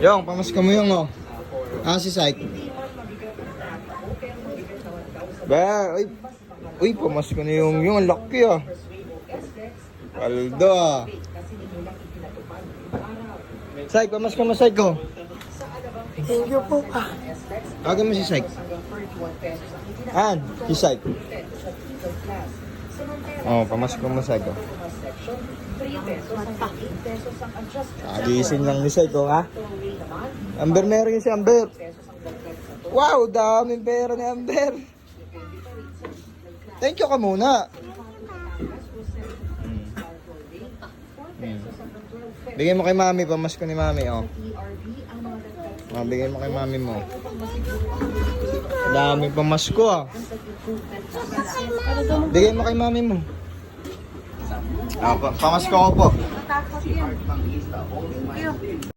Yung, pamasko mo yung oh. Ah, si Syke. Ba, uy, pamasko na yung ang laki ah. Paldo ah. Syke, pamasko mo Syke ko. Thank you po. Agad mo si Syke. Si Syke. Oh, pamasko mo Syke ko. Gising lang ni Syke ko ha. Amber, meron yun si Amber. Wow, daming pera ni Amber. Thank you ka muna. Bigay mo kay mami, pamasko ni mami, oh. Bigay mo kay mami mo. Dami pamasko, ah. Bigay mo kay mami mo. Pamasko ko po. Thank you.